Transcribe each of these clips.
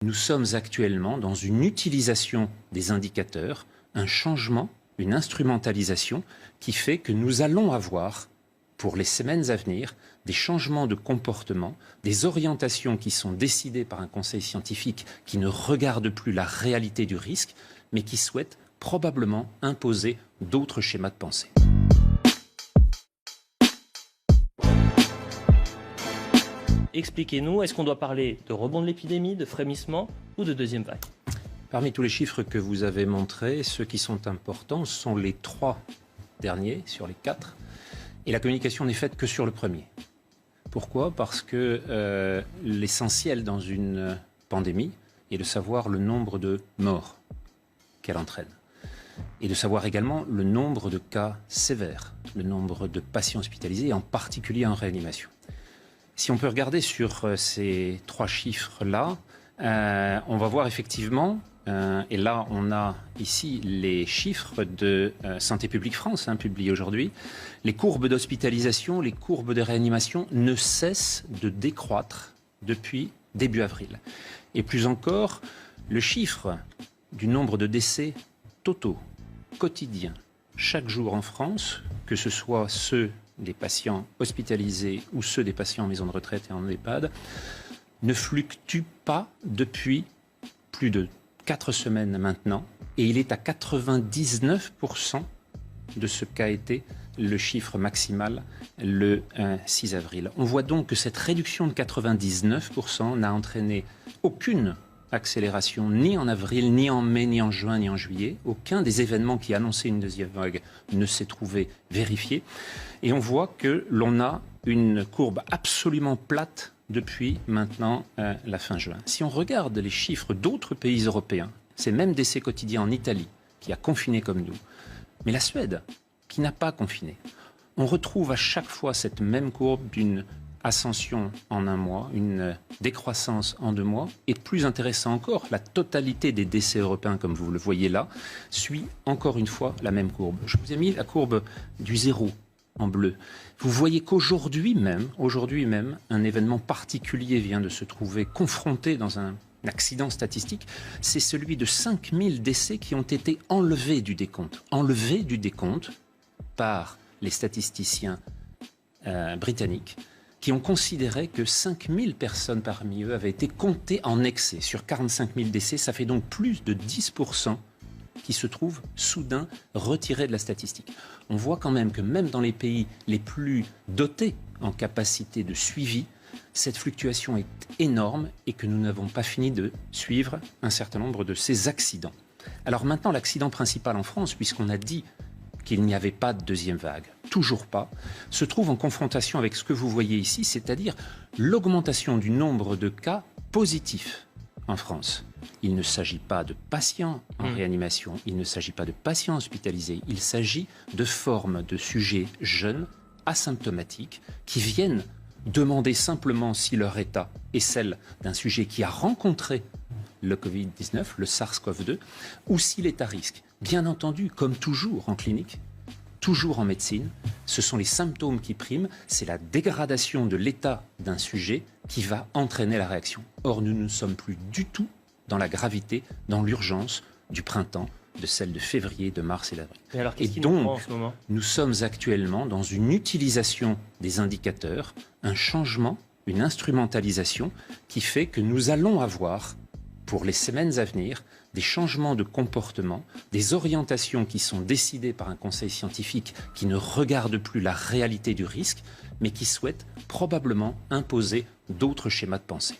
Nous sommes actuellement dans une utilisation des indicateurs, un changement, une instrumentalisation qui fait que nous allons avoir, pour les semaines à venir, des changements de comportement, des orientations qui sont décidées par un conseil scientifique qui ne regarde plus la réalité du risque, mais qui souhaite probablement imposer d'autres schémas de pensée. Expliquez-nous, est-ce qu'on doit parler de rebond de l'épidémie, de frémissement ou de deuxième vague? Parmi tous les chiffres que vous avez montrés, ceux qui sont importants sont les 3 derniers sur les 4. Et la communication n'est faite que sur le premier. Pourquoi ? Parce que l'essentiel dans une pandémie est de savoir le nombre de morts qu'elle entraîne. Et de savoir également le nombre de cas sévères, le nombre de patients hospitalisés, en particulier en réanimation. Si on peut regarder sur ces 3 chiffres-là, on va voir effectivement, et là on a ici les chiffres de Santé publique France, publiés aujourd'hui, les courbes d'hospitalisation, les courbes de réanimation ne cessent de décroître depuis début avril. Et plus encore, le chiffre du nombre de décès totaux, quotidiens, chaque jour en France, que ce soit ceux des patients hospitalisés ou ceux des patients en maison de retraite et en EHPAD, ne fluctue pas depuis plus de 4 semaines maintenant, et il est à 99% de ce qu'a été le chiffre maximal le 6 avril. On voit donc que cette réduction de 99% n'a entraîné aucune accélération ni en avril, ni en mai, ni en juin, ni en juillet. Aucun des événements qui annonçaient une deuxième vague ne s'est trouvé vérifié. Et on voit que l'on a une courbe absolument plate depuis maintenant la fin juin. Si on regarde les chiffres d'autres pays européens, c'est même décès quotidiens en Italie, qui a confiné comme nous, mais la Suède, qui n'a pas confiné, on retrouve à chaque fois cette même courbe d'une ascension en 1 mois, une décroissance en 2 mois, et plus intéressant encore, la totalité des décès européens, comme vous le voyez là, suit encore une fois la même courbe. Je vous ai mis la courbe du 0 en bleu. Vous voyez qu'aujourd'hui même, un événement particulier vient de se trouver confronté dans un accident statistique, c'est celui de 5000 décès qui ont été enlevés du décompte par les statisticiens britanniques, qui ont considéré que 5000 personnes parmi eux avaient été comptées en excès. Sur 45 000 décès, ça fait donc plus de 10% qui se trouvent soudain retirés de la statistique. On voit quand même que même dans les pays les plus dotés en capacité de suivi, cette fluctuation est énorme et que nous n'avons pas fini de suivre un certain nombre de ces accidents. Alors maintenant, l'accident principal en France, puisqu'on a dit qu'il n'y avait pas de deuxième vague, toujours pas, se trouve en confrontation avec ce que vous voyez ici, c'est-à-dire l'augmentation du nombre de cas positifs en France. Il ne s'agit pas de patients en réanimation, il ne s'agit pas de patients hospitalisés, il s'agit de formes de sujets jeunes, asymptomatiques, qui viennent demander simplement si leur état est celle d'un sujet qui a rencontré le Covid-19, le SARS-CoV-2, ou s'il est à risque. Bien entendu, comme toujours en clinique, toujours en médecine, ce sont les symptômes qui priment, c'est la dégradation de l'état d'un sujet qui va entraîner la réaction. Or, nous ne sommes plus du tout dans la gravité, dans l'urgence du printemps, de celle de février, de mars et d'avril. Et donc, en ce moment nous sommes actuellement dans une utilisation des indicateurs, un changement, une instrumentalisation qui fait que nous allons avoir, pour les semaines à venir, des changements de comportement, des orientations qui sont décidées par un conseil scientifique qui ne regarde plus la réalité du risque, mais qui souhaite probablement imposer d'autres schémas de pensée.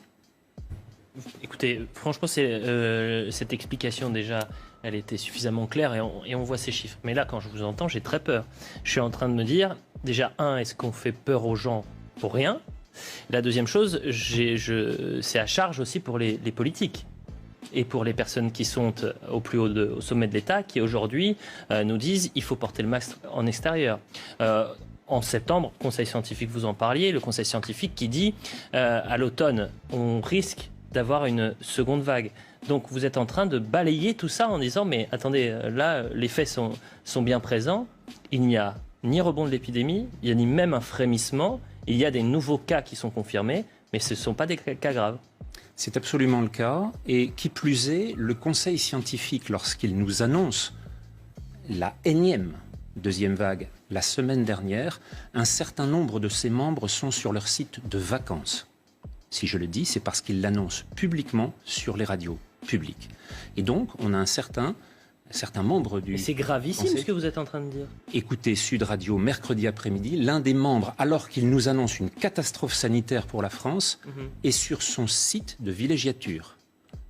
Écoutez, franchement, cette explication déjà, elle était suffisamment claire et on voit ces chiffres. Mais là, quand je vous entends, j'ai très peur. Je suis en train de me dire, déjà, est-ce qu'on fait peur aux gens pour rien ? La deuxième chose, c'est à charge aussi pour les politiques et pour les personnes qui sont au sommet de l'État, qui aujourd'hui nous disent il faut porter le masque en extérieur. En septembre, conseil scientifique, vous en parliez, le conseil scientifique qui dit à l'automne, on risque d'avoir une seconde vague. Donc vous êtes en train de balayer tout ça en disant mais attendez, là les faits sont bien présents, il n'y a ni rebond de l'épidémie, il n'y a ni même un frémissement, il y a des nouveaux cas qui sont confirmés, mais ce ne sont pas des cas graves. C'est absolument le cas. Et qui plus est, le Conseil scientifique, lorsqu'il nous annonce la énième deuxième vague la semaine dernière, un certain nombre de ses membres sont sur leur site de vacances. Si je le dis, c'est parce qu'ils l'annoncent publiquement sur les radios publiques. Et donc, on a un certain membre du... C'est gravissime Conseil. ce que vous êtes en train de dire. Écoutez Sud Radio mercredi après-midi, l'un des membres, alors qu'il nous annonce une catastrophe sanitaire pour la France, est sur son site de villégiature.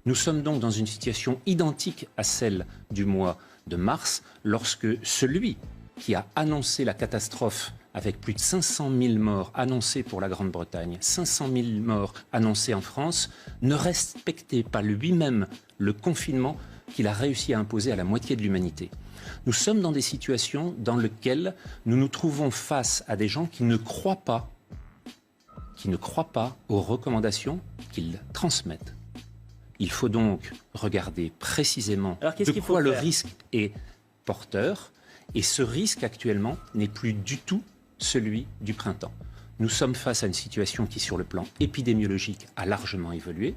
Nous sommes donc dans une situation identique à celle du mois de mars, lorsque celui qui a annoncé la catastrophe avec plus de 500 000 morts annoncés pour la Grande-Bretagne, 500 000 morts annoncés en France, ne respectait pas lui-même le confinement qu'il a réussi à imposer à la moitié de l'humanité. Nous sommes dans des situations dans lesquelles nous nous trouvons face à des gens qui ne croient pas aux recommandations qu'ils transmettent. Il faut donc regarder précisément de quoi le risque est porteur, et ce risque actuellement n'est plus du tout celui du printemps. Nous sommes face à une situation qui, sur le plan épidémiologique, a largement évolué.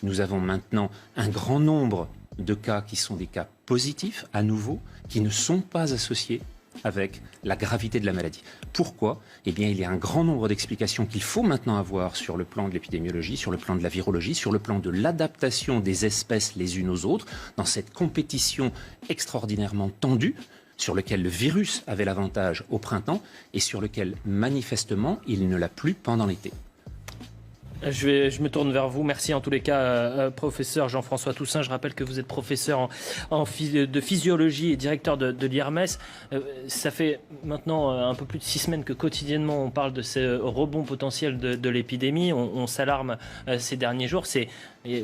Nous avons maintenant un grand nombre de cas qui sont des cas positifs, à nouveau, qui ne sont pas associés avec la gravité de la maladie. Pourquoi ? Eh bien, il y a un grand nombre d'explications qu'il faut maintenant avoir sur le plan de l'épidémiologie, sur le plan de la virologie, sur le plan de l'adaptation des espèces les unes aux autres, dans cette compétition extraordinairement tendue, sur lequel le virus avait l'avantage au printemps et sur lequel, manifestement, il ne l'a plus pendant l'été. Je me tourne vers vous. Merci en tous les cas, professeur Jean-François Toussaint. Je rappelle que vous êtes professeur de physiologie et directeur de l'IRMES. Ça fait maintenant un peu plus de 6 semaines que quotidiennement on parle de ce rebond potentiel de l'épidémie. On s'alarme ces derniers jours.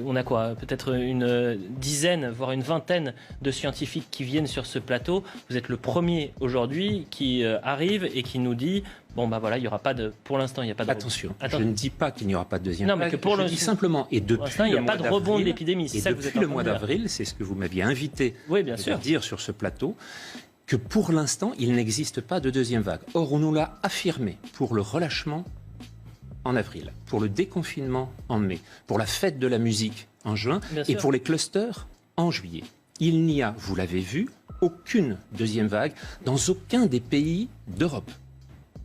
On a quoi ? Peut-être une dizaine, voire une vingtaine de scientifiques qui viennent sur ce plateau. Vous êtes le premier aujourd'hui qui arrive et qui nous dit... Bon, bah voilà, il n'y aura pas de... Pour l'instant, il n'y a pas de... Attention, je ne dis pas qu'il n'y aura pas de deuxième vague. Mais que pour je dis simplement, et depuis il n'y a pas de rebond de l'épidémie. C'est ça que vous êtes depuis le mois d'avril, c'est ce que vous m'aviez invité à dire sur ce plateau, que pour l'instant, il n'existe pas de deuxième vague. Or, on nous l'a affirmé pour le relâchement en avril, pour le déconfinement en mai, pour la fête de la musique en juin et pour les clusters en juillet. Il n'y a, vous l'avez vu, aucune deuxième vague dans aucun des pays d'Europe.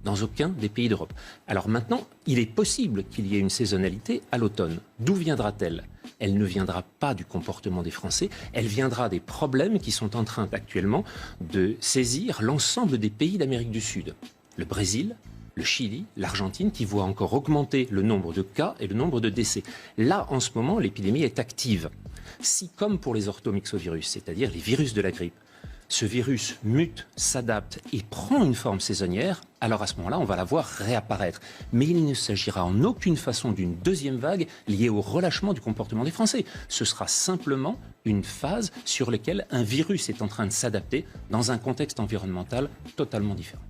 Dans aucun des pays d'Europe. Alors maintenant, il est possible qu'il y ait une saisonnalité à l'automne. D'où viendra-t-elle ? Elle ne viendra pas du comportement des Français, elle viendra des problèmes qui sont en train actuellement de saisir l'ensemble des pays d'Amérique du Sud. Le Brésil, le Chili, l'Argentine, qui voient encore augmenter le nombre de cas et le nombre de décès. Là, en ce moment, l'épidémie est active. Si, comme pour les orthomyxovirus, c'est-à-dire les virus de la grippe, ce virus mute, s'adapte et prend une forme saisonnière, alors à ce moment-là, on va la voir réapparaître. Mais il ne s'agira en aucune façon d'une deuxième vague liée au relâchement du comportement des Français. Ce sera simplement une phase sur laquelle un virus est en train de s'adapter dans un contexte environnemental totalement différent.